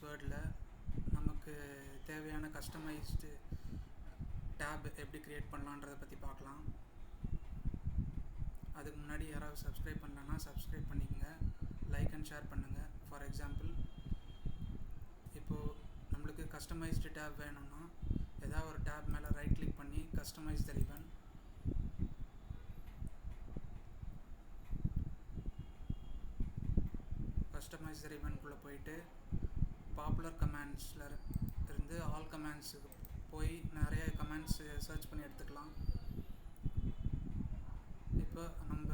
வேர்டில் நமக்கு தேவையான கஸ்டமைஸ்டு டேப் எப்படி க்ரியேட் பண்ணலான்றதை பற்றி பார்க்கலாம். அதுக்கு முன்னாடி யாராவது சப்ஸ்கிரைப் பண்ணலன்னா சப்ஸ்கிரைப் பண்ணிக்கோங்க, லைக் அண்ட் ஷேர் பண்ணுங்கள். ஃபார் எக்ஸாம்பிள், இப்போது நம்மளுக்கு கஸ்டமைஸ்டு டேப் வேணும்னா ஏதாவது ஒரு டேப் மேலே ரைட் கிளிக் பண்ணி கஸ்டமைஸ் த ரிப்பன், கஸ்டமைஸ் த ரிப்பனுக்குள்ளே போயிட்டு பாப்புலர் கமெண்ட்ஸில் இருந்து ஆல் கமெண்ட்ஸுக்கு போய் நிறைய கமெண்ட்ஸ் சர்ச் பண்ணி எடுத்துக்கலாம். இப்போ நம்ம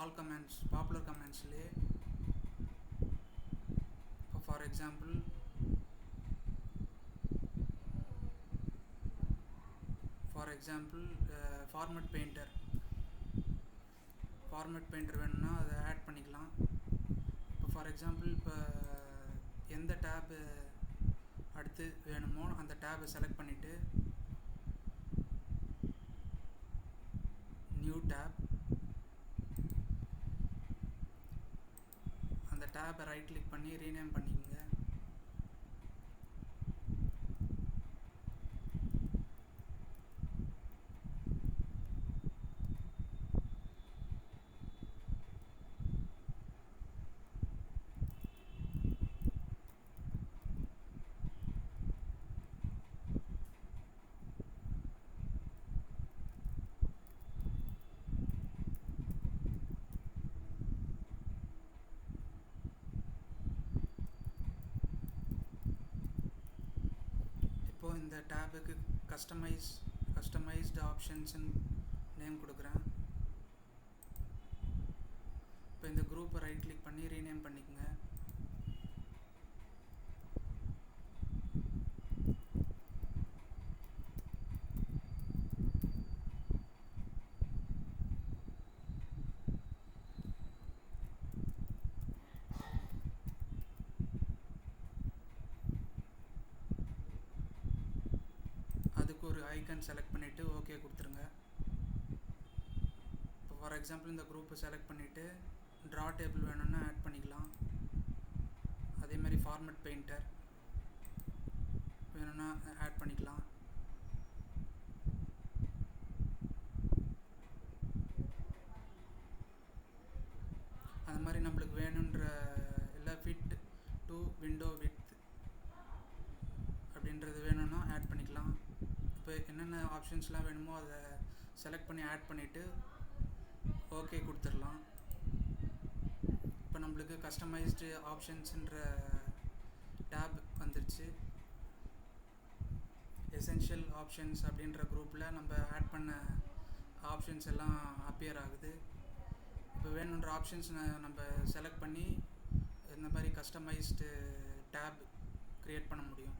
ஆல் கமெண்ட்ஸ் பாப்புலர் கமெண்ட்ஸ்லேயே இப்போ ஃபார் எக்ஸாம்பிள் ஃபார்மட் பெயிண்டர் வேணும்னா அதை ஆட் பண்ணிக்கலாம். இப்போ ஃபார் எக்ஸாம்பிள் இப்போ எந்த டேபு அடுத்து வேணுமோ அந்த டேபை செலக்ட் பண்ணிவிட்டு நியூ டேப், அந்த டேபை ரைட் கிளிக் பண்ணி ரீநேம் பண்ணிக்கோங்க. இப்போது இந்த டேபுக்கு கஸ்டமைஸ்டு ஆப்ஷன்ஸ்ன்னு நேம் கொடுக்குறேன். இப்போ இந்த குரூப்பை ரைட் கிளிக் பண்ணி ரீநேம் பண்ணிக்கோங்க. அதுக்கு ஒரு ஐக்கன் செலக்ட் பண்ணிவிட்டு ஓகே கொடுத்துருங்க. இப்போ ஃபார் எக்ஸாம்பிள் இந்த குரூப்பை செலக்ட் பண்ணிவிட்டு ட்ரா டேபிள் வேணும்னா ஆட் பண்ணிக்கலாம். அதேமாதிரி ஃபார்மட் பெயிண்டர் வேணும்னா ஆட் பண்ணிக்கலாம். அது மாதிரி நம்மளுக்கு வேணுன்ற இல்லை ஃபிட் டு விண்டோ வித் அப்படின்றது வேணும்னா ஆட் பண்ணிக்கலாம். இப்போ என்னென்ன ஆப்ஷன்ஸ்லாம் வேணுமோ அதை செலக்ட் பண்ணி ஆட் பண்ணிவிட்டு ஓகே கொடுத்துடலாம். இப்போ நம்மளுக்கு கஸ்டமைஸ்டு ஆப்ஷன்ஸுன்ற டேப் வந்துருச்சு. எசென்ஷியல் ஆப்ஷன்ஸ் அப்படின்ற குரூப்பில் நம்ம ஆட் பண்ண ஆப்ஷன்ஸ் எல்லாம் அப்பியர் ஆகுது. இப்போ வேணுன்ற ஆப்ஷன்ஸ் நம்ம செலக்ட் பண்ணி இந்த மாதிரி கஸ்டமைஸ்டு டேப் க்ரியேட் பண்ண முடியும்.